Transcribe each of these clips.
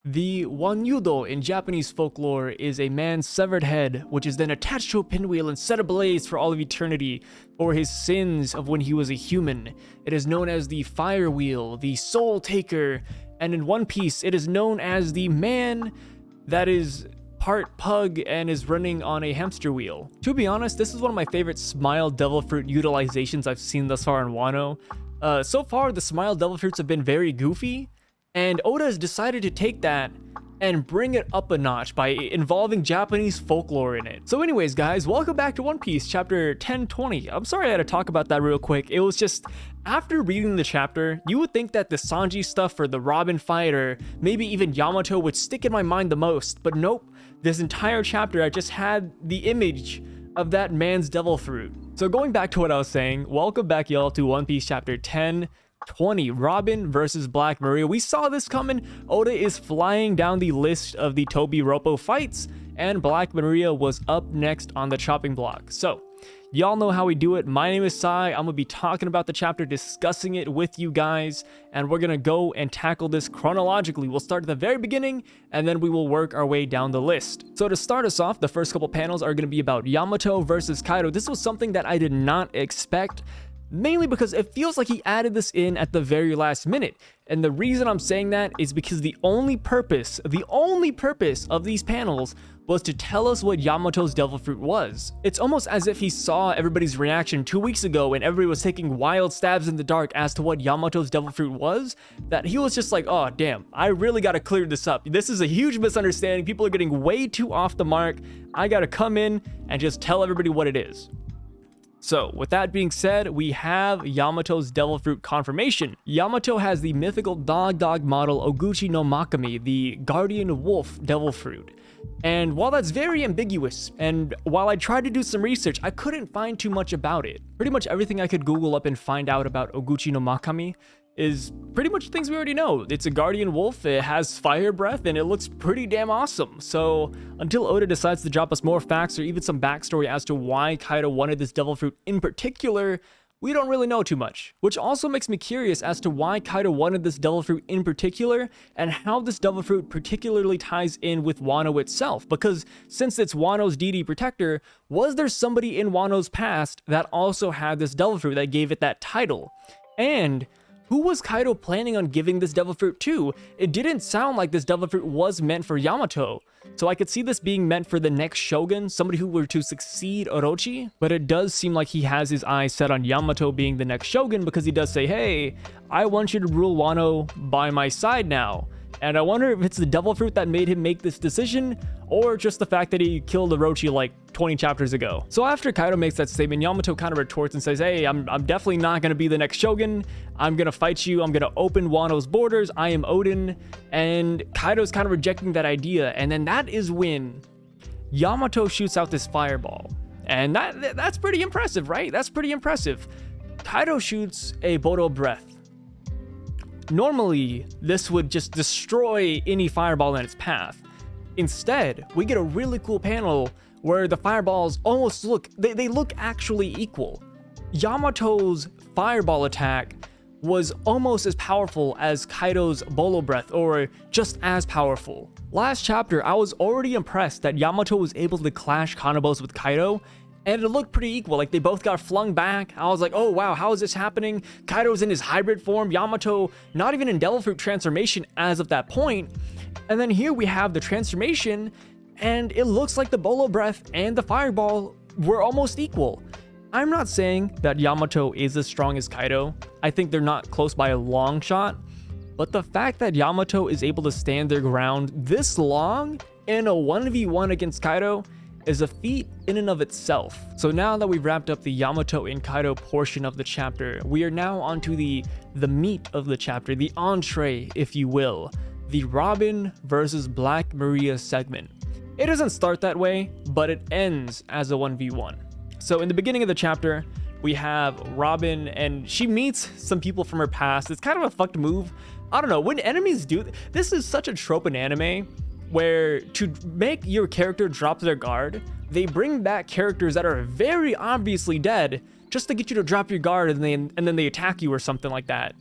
The wanyudo in Japanese folklore is a man's severed head, which is then attached to a pinwheel and set ablaze for all of eternity for his sins of when he was a human. It is known as the fire wheel, the soul taker, and in One Piece, it is known as the man that is part pug and is running on a hamster wheel. To be honest, this is one of my favorite Smile Devil Fruit utilizations I've seen thus far in Wano. So far, the Smile Devil Fruits have been very goofy, and Oda has decided to take that and bring it up a notch by involving Japanese folklore in it. So anyways, guys, welcome back to One Piece Chapter 1020. I'm sorry I had to talk about that real quick. It was just, after reading the chapter, you would think that the Sanji stuff or the Robin fight or maybe even Yamato would stick in my mind the most, but nope. This entire chapter, I just had the image of that man's devil fruit. So going back to what I was saying, welcome back y'all to One Piece Chapter 1020, Robin versus Black Maria. We saw this coming. Oda is flying down the list of the Tobi Roppo fights, and Black Maria was up next on the chopping block. So, y'all know how we do it. My name is Sai. I'm gonna be talking about the chapter, discussing it with you guys, and we're gonna go and tackle this chronologically. We'll start at the very beginning, and then we will work our way down the list. So to start us off, the first couple panels are gonna be about Yamato versus Kaido. This was something that I did not expect, mainly because it feels like he added this in at the very last minute. And the reason I'm saying that is because the only purpose of these panels was to tell us what Yamato's devil fruit was. It's almost as if he saw everybody's reaction 2 weeks ago when everybody was taking wild stabs in the dark as to what Yamato's devil fruit was, that he was just like, oh damn, I really gotta clear this up. This is a huge misunderstanding. People are getting way too off the mark. I gotta come in and just tell everybody what it is. So, with that being said, we have Yamato's devil fruit confirmation. Yamato has the mythical dog model Oguchi no Makami, the guardian wolf devil fruit. And while that's very ambiguous, and while I tried to do some research, I couldn't find too much about it. Pretty much everything I could Google up and find out about Oguchi no Makami is pretty much things we already know. It's a guardian wolf, it has fire breath, and it looks pretty damn awesome. So until Oda decides to drop us more facts or even some backstory as to why Kaido wanted this devil fruit in particular, we don't really know too much. Which also makes me curious as to why Kaido wanted this devil fruit in particular, and how this devil fruit particularly ties in with Wano itself. Because since it's Wano's deity protector, was there somebody in Wano's past that also had this devil fruit that gave it that title? And who was Kaido planning on giving this devil fruit to? It didn't sound like this devil fruit was meant for Yamato. So I could see this being meant for the next shogun, somebody who were to succeed Orochi, but it does seem like he has his eyes set on Yamato being the next shogun, because he does say, hey, I want you to rule Wano by my side now. And I wonder if it's the devil fruit that made him make this decision, or just the fact that he killed Orochi like 20 chapters ago. So after Kaido makes that statement, Yamato kind of retorts and says, hey, I'm definitely not going to be the next shogun. I'm going to fight you. I'm going to open Wano's borders. I am Odin. And Kaido's kind of rejecting that idea. And then that is when Yamato shoots out this fireball. And that's pretty impressive, right? That's pretty impressive. Kaido shoots a Bodo breath. Normally, this would just destroy any fireball in its path. Instead, we get a really cool panel where the fireballs almost they look actually equal. Yamato's fireball attack was almost as powerful as Kaido's Bolo breath, or just as powerful. Last chapter, I was already impressed that Yamato was able to clash Kanabos with Kaido, and it looked pretty equal. Like, they both got flung back. I was like, oh wow, how is this happening? Kaido's in his hybrid form, Yamato not even in devil fruit transformation as of that point. And then here we have the transformation, and it looks like the Bolo breath and the fireball were almost equal. I'm not saying that Yamato is as strong as Kaido. I think they're not close by a long shot. But the fact that Yamato is able to stand their ground this long in a 1v1 against Kaido is a feat in and of itself. So now that we've wrapped up the Yamato and Kaido portion of the chapter, we are now onto the meat of the chapter, the entree, if you will, the Robin versus Black Maria segment. It doesn't start that way, but it ends as a 1v1. So in the beginning of the chapter, we have Robin, and she meets some people from her past. It's kind of a fucked move. I don't know, when enemies do this is such a trope in anime, where to make your character drop their guard, they bring back characters that are very obviously dead just to get you to drop your guard, and then they attack you or something like that.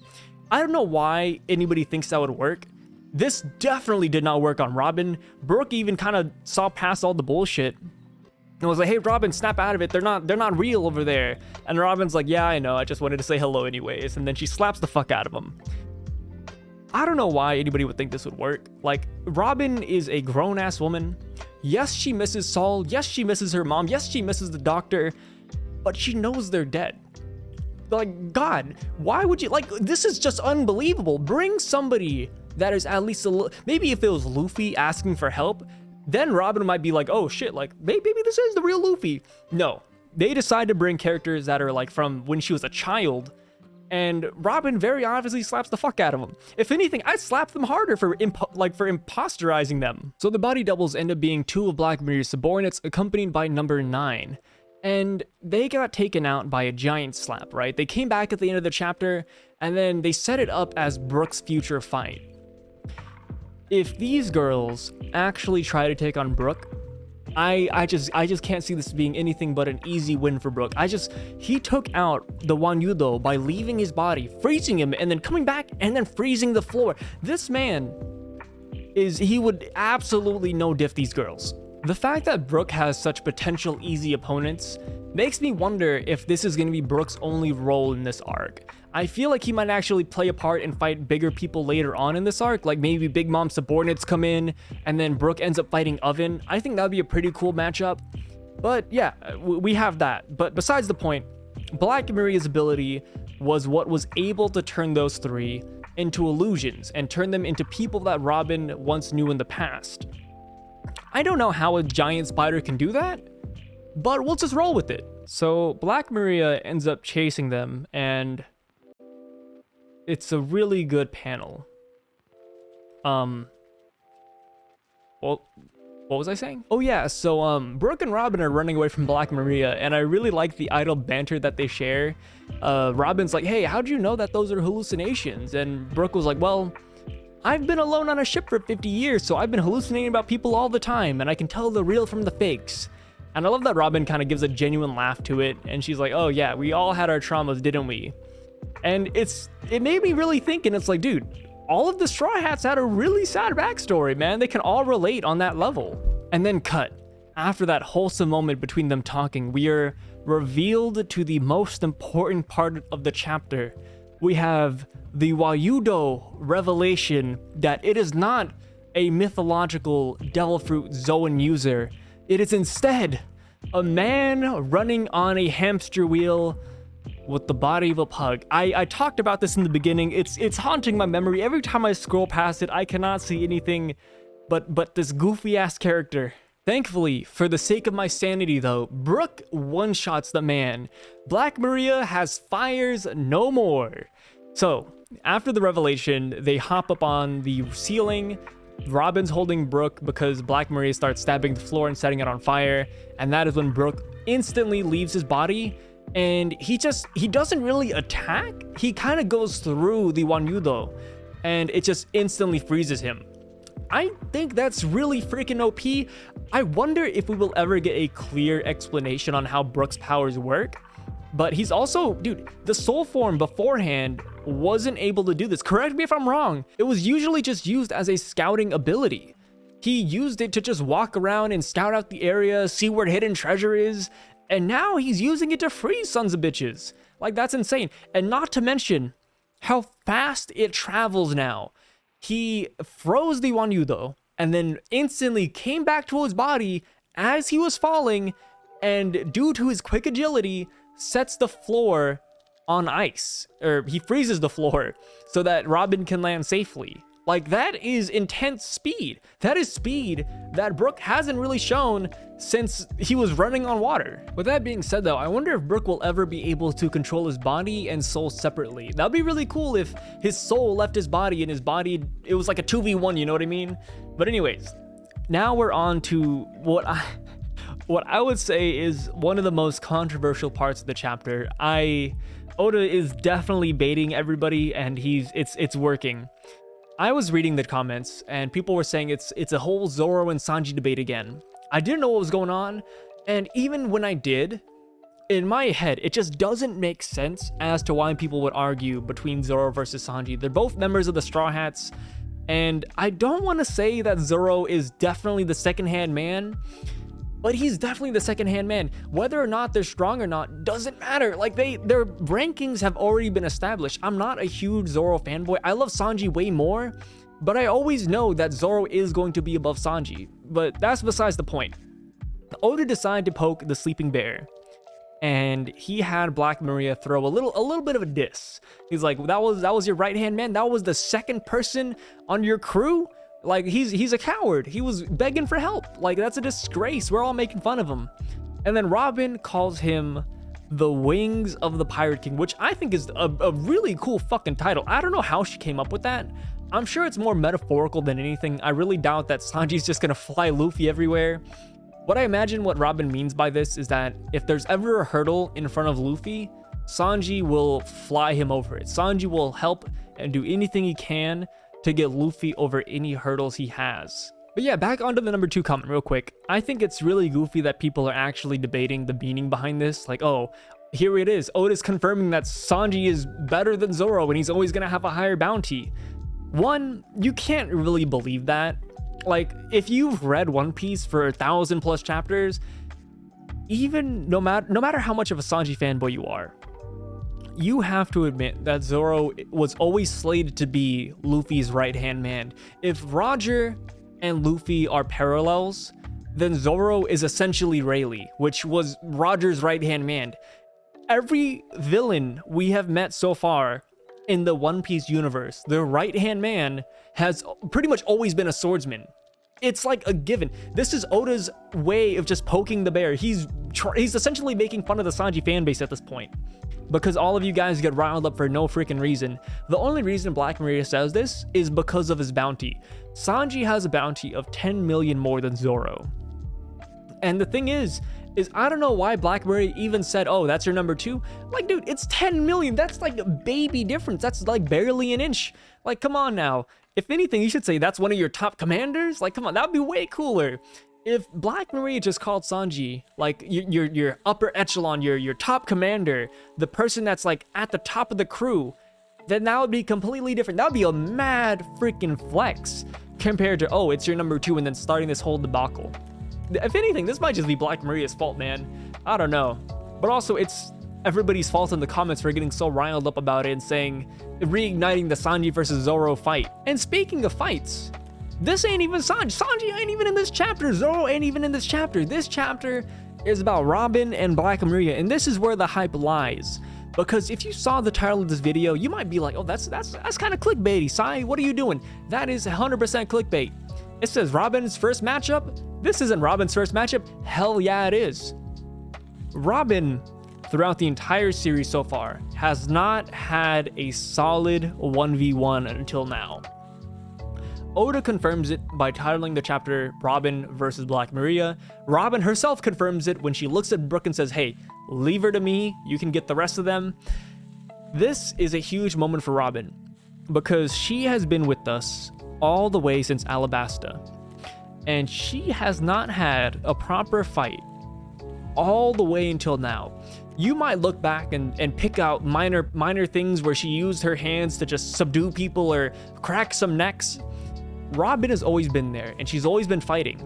I don't know why anybody thinks that would work. This definitely did not work on Robin. Brook even kind of saw past all the bullshit and was like, hey, Robin, snap out of it. They're not real over there. And Robin's like, yeah, I know. I just wanted to say hello anyways. And then she slaps the fuck out of him. I don't know why anybody would think this would work. Like, Robin is a grown-ass woman. Yes, she misses Saul. Yes, she misses her mom. Yes, she misses the doctor. But she knows they're dead. Like, God, why would you, like, this is just unbelievable. Bring somebody that is at least a little, maybe if it was Luffy asking for help, then Robin might be like, oh shit, like, maybe this is the real Luffy. No, they decide to bring characters that are like from when she was a child, and Robin very obviously slaps the fuck out of them. If anything, I'd slap them harder for imposterizing them. So the body doubles end up being two of Black Maria's subordinates, accompanied by number 9. And they got taken out by a giant slap, right? They came back at the end of the chapter, and then they set it up as Brook's future fight. If these girls actually try to take on Brook, I just can't see this being anything but an easy win for Brook. He took out the Wanyudo by leaving his body, freezing him, and then coming back and then freezing the floor. This man he would absolutely no diff these girls. The fact that Brook has such potential easy opponents makes me wonder if this is going to be Brook's only role in this arc. I feel like he might actually play a part and fight bigger people later on in this arc, like maybe Big Mom's subordinates come in and then Brook ends up fighting Oven. I think that would be a pretty cool matchup. But yeah, we have that. But besides the point, Black Maria's ability was what was able to turn those three into illusions and turn them into people that Robin once knew in the past. I don't know how a giant spider can do that, but we'll just roll with it. So Black Maria ends up chasing them, and it's a really good panel. Well, what was I saying? Oh yeah, so Brook and Robin are running away from Black Maria, and I really like the idle banter that they share. Robin's like, hey, how'd you know that those are hallucinations? And Brook was like, well, I've been alone on a ship for 50 years, so I've been hallucinating about people all the time, and I can tell the real from the fakes. And I love that Robin kind of gives a genuine laugh to it, and she's like, oh yeah, we all had our traumas, didn't we? And it made me really think, and it's like, dude, all of the Straw Hats had a really sad backstory, man. They can all relate on that level. And then cut. After that wholesome moment between them talking, we are revealed to the most important part of the chapter. We have the Wayudo revelation that it is not a mythological devil fruit Zoan user. It is instead a man running on a hamster wheel with the body of a pug. I talked about this in the beginning. It's haunting my memory. Every time I scroll past it, I cannot see anything but this goofy ass character. Thankfully, for the sake of my sanity though, Brook one-shots the man. Black Maria has fires no more. So, after the revelation, they hop up on the ceiling. Robin's holding Brook because Black Maria starts stabbing the floor and setting it on fire. And that is when Brook instantly leaves his body. And he doesn't really attack. He kind of goes through the Wanyudo. And it just instantly freezes him. I think that's really freaking OP. I wonder if we will ever get a clear explanation on how Brook's powers work. But he's also, dude, the soul form beforehand wasn't able to do this. Correct me if I'm wrong. It was usually just used as a scouting ability. He used it to just walk around and scout out the area, see where hidden treasure is. And now he's using it to freeze sons of bitches. Like, that's insane. And not to mention how fast it travels now. He froze the Wanyudo and then instantly came back to his body as he was falling, and due to his quick agility, sets the floor on ice, or he freezes the floor so that Robin can land safely. Like, that is intense speed. That is speed that Brook hasn't really shown since he was running on water. With that being said though, I wonder if Brook will ever be able to control his body and soul separately. That'd be really cool if his soul left his body and his body, it was like a 2v1, you know what I mean? But anyways, now we're on to what I would say is one of the most controversial parts of the chapter. Oda is definitely baiting everybody, and it's working. I was reading the comments and people were saying it's a whole Zoro and Sanji debate again. I didn't know what was going on, and even when I did, in my head, it just doesn't make sense as to why people would argue between Zoro versus Sanji. They're both members of the Straw Hats. And I don't want to say that Zoro is definitely the second-hand man, but he's definitely the second-hand man. Whether or not they're strong or not doesn't matter. Like, their rankings have already been established. I'm not a huge Zoro fanboy. I love Sanji way more, but I always know that Zoro is going to be above Sanji. But that's besides the point. Oda decided to poke the sleeping bear, and he had Black Maria throw a little bit of a diss. He's like, that was your right-hand man? That was the second person on your crew? Like, he's a coward. He was begging for help. Like, that's a disgrace. We're all making fun of him. And then Robin calls him the Wings of the Pirate King, which I think is a really cool fucking title. I don't know how she came up with that. I'm sure it's more metaphorical than anything. I really doubt that Sanji's just gonna fly Luffy everywhere. What I imagine what Robin means by this is that if there's ever a hurdle in front of Luffy, Sanji will fly him over it. Sanji will help and do anything he can to get Luffy over any hurdles he has. But yeah, back onto the number 2 comment real quick. I think it's really goofy that people are actually debating the meaning behind this. Like, oh, here it is. Oda's confirming that Sanji is better than Zoro and he's always gonna have a higher bounty. One, you can't really believe that. Like, if you've read One Piece for 1,000+ chapters, even no matter how much of a Sanji fanboy you are, you have to admit that Zoro was always slated to be Luffy's right-hand man. If Roger and Luffy are parallels, then Zoro is essentially Rayleigh, which was Roger's right-hand man. Every villain we have met so far in the One Piece universe, the right-hand man has pretty much always been a swordsman. It's like a given. This is Oda's way of just poking the bear. He's essentially making fun of the Sanji fanbase at this point, because all of you guys get riled up for no freaking reason. The only reason Black Maria says this is because of his bounty. Sanji has a bounty of 10 million more than Zoro. And the thing is I don't know why Black Maria even said, oh, that's your number 2. Like, dude, it's 10 million. That's like a baby difference. That's like barely an inch. Like, come on now. If anything, you should say that's one of your top commanders. Like, come on, that'd be way cooler. If Black Maria just called Sanji like your upper echelon, your top commander, the person that's like at the top of the crew, then that would be completely different. That would be a mad freaking flex compared to, oh, it's your number 2 and then starting this whole debacle. If anything, this might just be Black Maria's fault, man. I don't know. But also, it's everybody's fault in the comments for getting so riled up about it and saying, reigniting the Sanji versus Zoro fight. And speaking of fights, this ain't even Sanji. Sanji ain't even in this chapter. Zoro ain't even in this chapter. This chapter is about Robin and Black Maria, and this is where the hype lies. Because if you saw the title of this video, you might be like, oh, that's kind of clickbaity. Sai, what are you doing? That is 100% clickbait. It says Robin's first matchup. This isn't Robin's first matchup. Hell yeah, it is. Robin, throughout the entire series so far, has not had a solid 1v1 until now. Oda confirms it by titling the chapter Robin versus Black Maria. Robin herself confirms it when she looks at Brook and says, hey, leave her to me. You can get the rest of them. This is a huge moment for Robin because she has been with us all the way since Alabasta, and she has not had a proper fight all the way until now. You might look back and pick out minor things where she used her hands to just subdue people or crack some necks. Robin has always been there and she's always been fighting,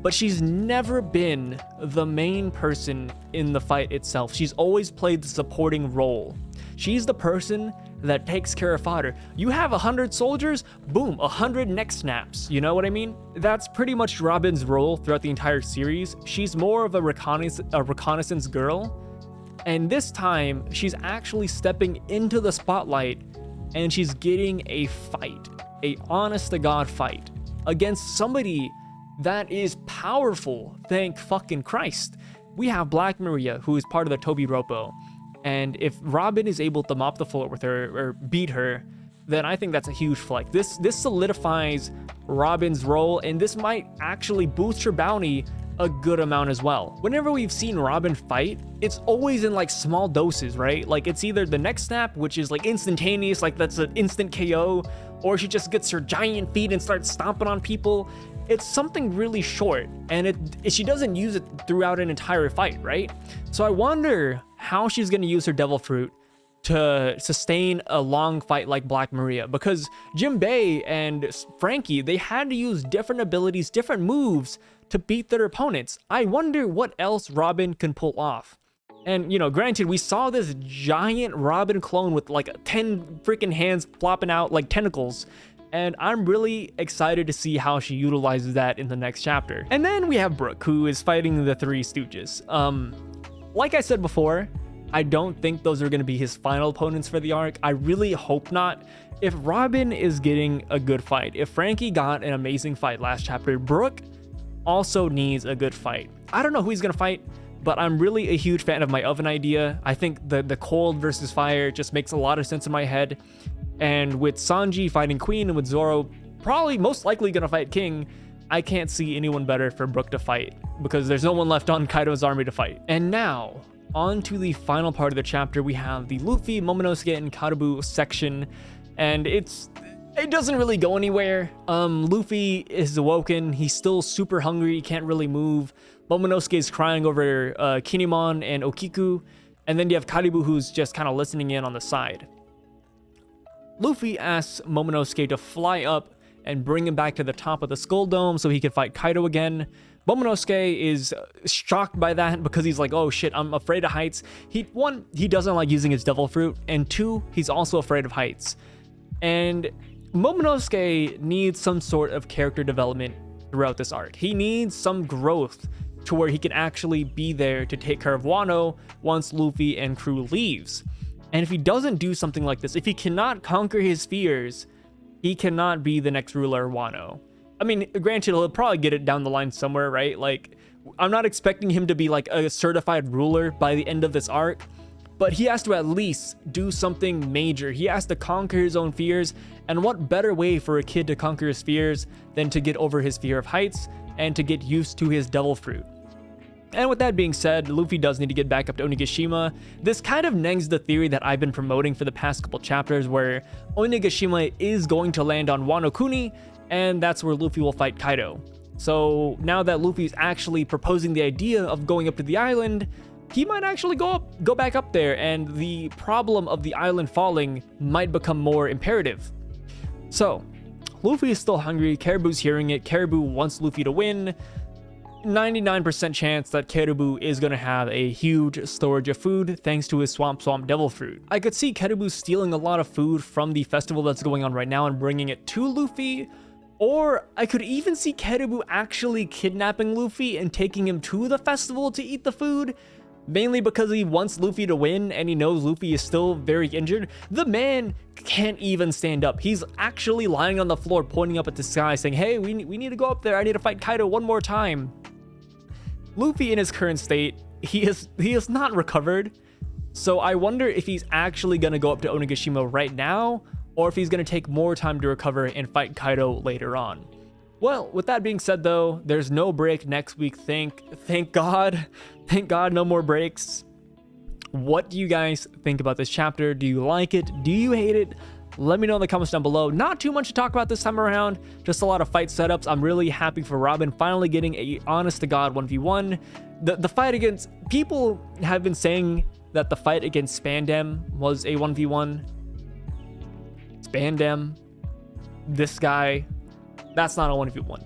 but she's never been the main person in the fight itself. She's always played the supporting role. She's the person that takes care of fodder. You have 100 soldiers, boom, 100 neck snaps. You know what I mean? That's pretty much Robin's role throughout the entire series. She's more of a reconnaissance girl. And this time, she's actually stepping into the spotlight and she's getting a fight, a honest-to-God fight against somebody that is powerful, thank fucking Christ. We have Black Maria, who is part of the Toby Roppo. And if Robin is able to mop the floor with her or beat her, then I think that's a huge flex. This solidifies Robin's role, and this might actually boost her bounty a good amount as well. Whenever we've seen Robin fight, it's always in like small doses, right? Like it's either the neck snap, which is like instantaneous, like that's an instant KO, or she just gets her giant feet and starts stomping on people. It's something really short, and she doesn't use it throughout an entire fight, right? So I wonder how she's gonna use her devil fruit to sustain a long fight like Black Maria, because Jinbei and Frankie, they had to use different abilities, different moves to beat their opponents. I wonder what else Robin can pull off. And, you know, granted, we saw this giant Robin clone with like 10 freaking hands flopping out like tentacles, and I'm really excited to see how she utilizes that in the next chapter. And then we have Brook, who is fighting the Three Stooges. Like I said before, I don't think those are going to be his final opponents for the arc. I really hope not. If Robin is getting a good fight, if Frankie got an amazing fight last chapter, Brook also needs a good fight. I don't know who he's going to fight, but I'm really a huge fan of my oven idea. I think the cold versus fire just makes a lot of sense in my head. And with Sanji fighting Queen and with Zoro probably most likely going to fight King, I can't see anyone better for Brook to fight because there's no one left on Kaido's army to fight. And now, on to the final part of the chapter. We have the Luffy, Momonosuke, and Karibu section, and it doesn't really go anywhere. Luffy is awoken. He's still super hungry. He can't really move. Momonosuke is crying over Kinemon and Okiku, and then you have Karibu, who's just kind of listening in on the side. Luffy asks Momonosuke to fly up and bring him back to the top of the Skull Dome so he can fight Kaido again. Momonosuke is shocked by that because he's like, oh shit, I'm afraid of heights. One, he doesn't like using his devil fruit, and two, he's also afraid of heights. And Momonosuke needs some sort of character development throughout this arc. He needs some growth to where he can actually be there to take care of Wano once Luffy and crew leaves. And if he doesn't do something like this, if he cannot conquer his fears, he cannot be the next ruler of Wano. I mean, granted, he'll probably get it down the line somewhere, right? Like, I'm not expecting him to be like a certified ruler by the end of this arc, but he has to at least do something major. He has to conquer his own fears, and what better way for a kid to conquer his fears than to get over his fear of heights and to get used to his devil fruit. And with that being said, Luffy does need to get back up to Onigashima. This kind of negs the theory that I've been promoting for the past couple chapters, where Onigashima is going to land on Wano Kuni, and that's where Luffy will fight Kaido. So now that Luffy's actually proposing the idea of going up to the island, he might actually go back up there, and the problem of the island falling might become more imperative. So, Luffy is still hungry, Caribou's hearing it, Caribou wants Luffy to win. 99% chance that Caribou is going to have a huge storage of food thanks to his Swamp Devil Fruit. I could see Caribou stealing a lot of food from the festival that's going on right now and bringing it to Luffy, or I could even see Caribou actually kidnapping Luffy and taking him to the festival to eat the food, mainly because he wants Luffy to win and he knows Luffy is still very injured. The man can't even stand up. He's actually lying on the floor pointing up at the sky saying, hey, we need to go up there. I need to fight Kaido one more time. Luffy in his current state, he is not recovered, so I wonder if he's actually going to go up to Onigashima right now, or if he's going to take more time to recover and fight Kaido later on. Well, with that being said though, there's no break next week, thank God, no more breaks. What do you guys think about this chapter? Do you like it? Do you hate it? Let me know in the comments down below. Not too much to talk about this time around, just a lot of fight setups. I'm really happy for Robin finally getting a honest to God 1v1. The fight against, people have been saying that the fight against Spandam was a 1v1. Spandam, this guy, that's not a 1v1.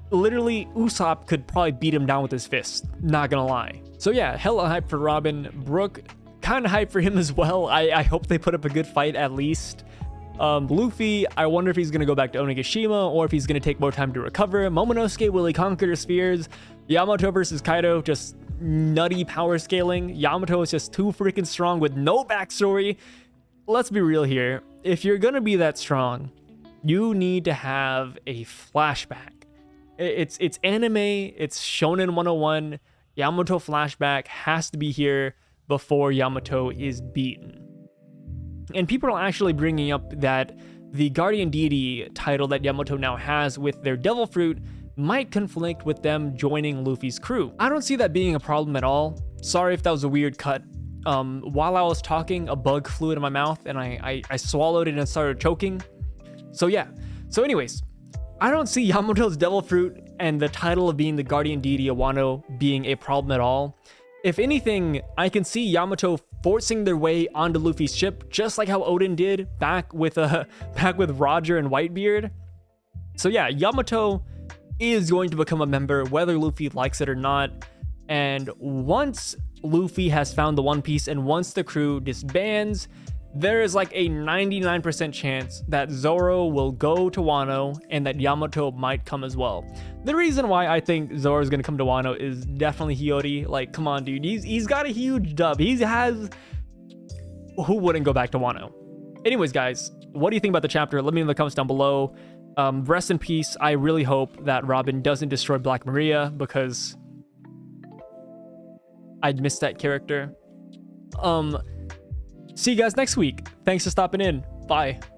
Literally, Usopp could probably beat him down with his fist, not gonna lie. So yeah, hella hype for Robin. Brook, kind of hype for him as well. I hope they put up a good fight at least. Luffy, I wonder if he's going to go back to Onigashima or if he's going to take more time to recover. Momonosuke, will he conquer his fears? Yamato versus Kaido, just nutty power scaling. Yamato is just too freaking strong with no backstory. Let's be real here. If you're going to be that strong, you need to have a flashback. It's anime, it's Shonen 101. Yamato flashback has to be here before Yamato is beaten. And people are actually bringing up that the Guardian Deity title that Yamato now has with their Devil Fruit might conflict with them joining Luffy's crew. I don't see that being a problem at all. Sorry if that was a weird cut. While I was talking, a bug flew into my mouth and I swallowed it and started choking. So yeah. So anyways, I don't see Yamato's Devil Fruit and the title of being the Guardian Deity of Wano being a problem at all. If anything, I can see Yamato forcing their way onto Luffy's ship, just like how Odin did back with Roger and Whitebeard. So yeah, Yamato is going to become a member whether Luffy likes it or not. And once Luffy has found the One Piece and once the crew disbands, there is like a 99% chance that Zoro will go to Wano and that Yamato might come as well. The reason why I think Zoro is going to come to Wano is definitely Hiyori. Like, come on, dude. He's got a huge dub. He has... Who wouldn't go back to Wano? Anyways, guys, what do you think about the chapter? Let me know in the comments down below. Rest in peace. I really hope that Robin doesn't destroy Black Maria because I'd miss that character. See you guys next week. Thanks for stopping in. Bye.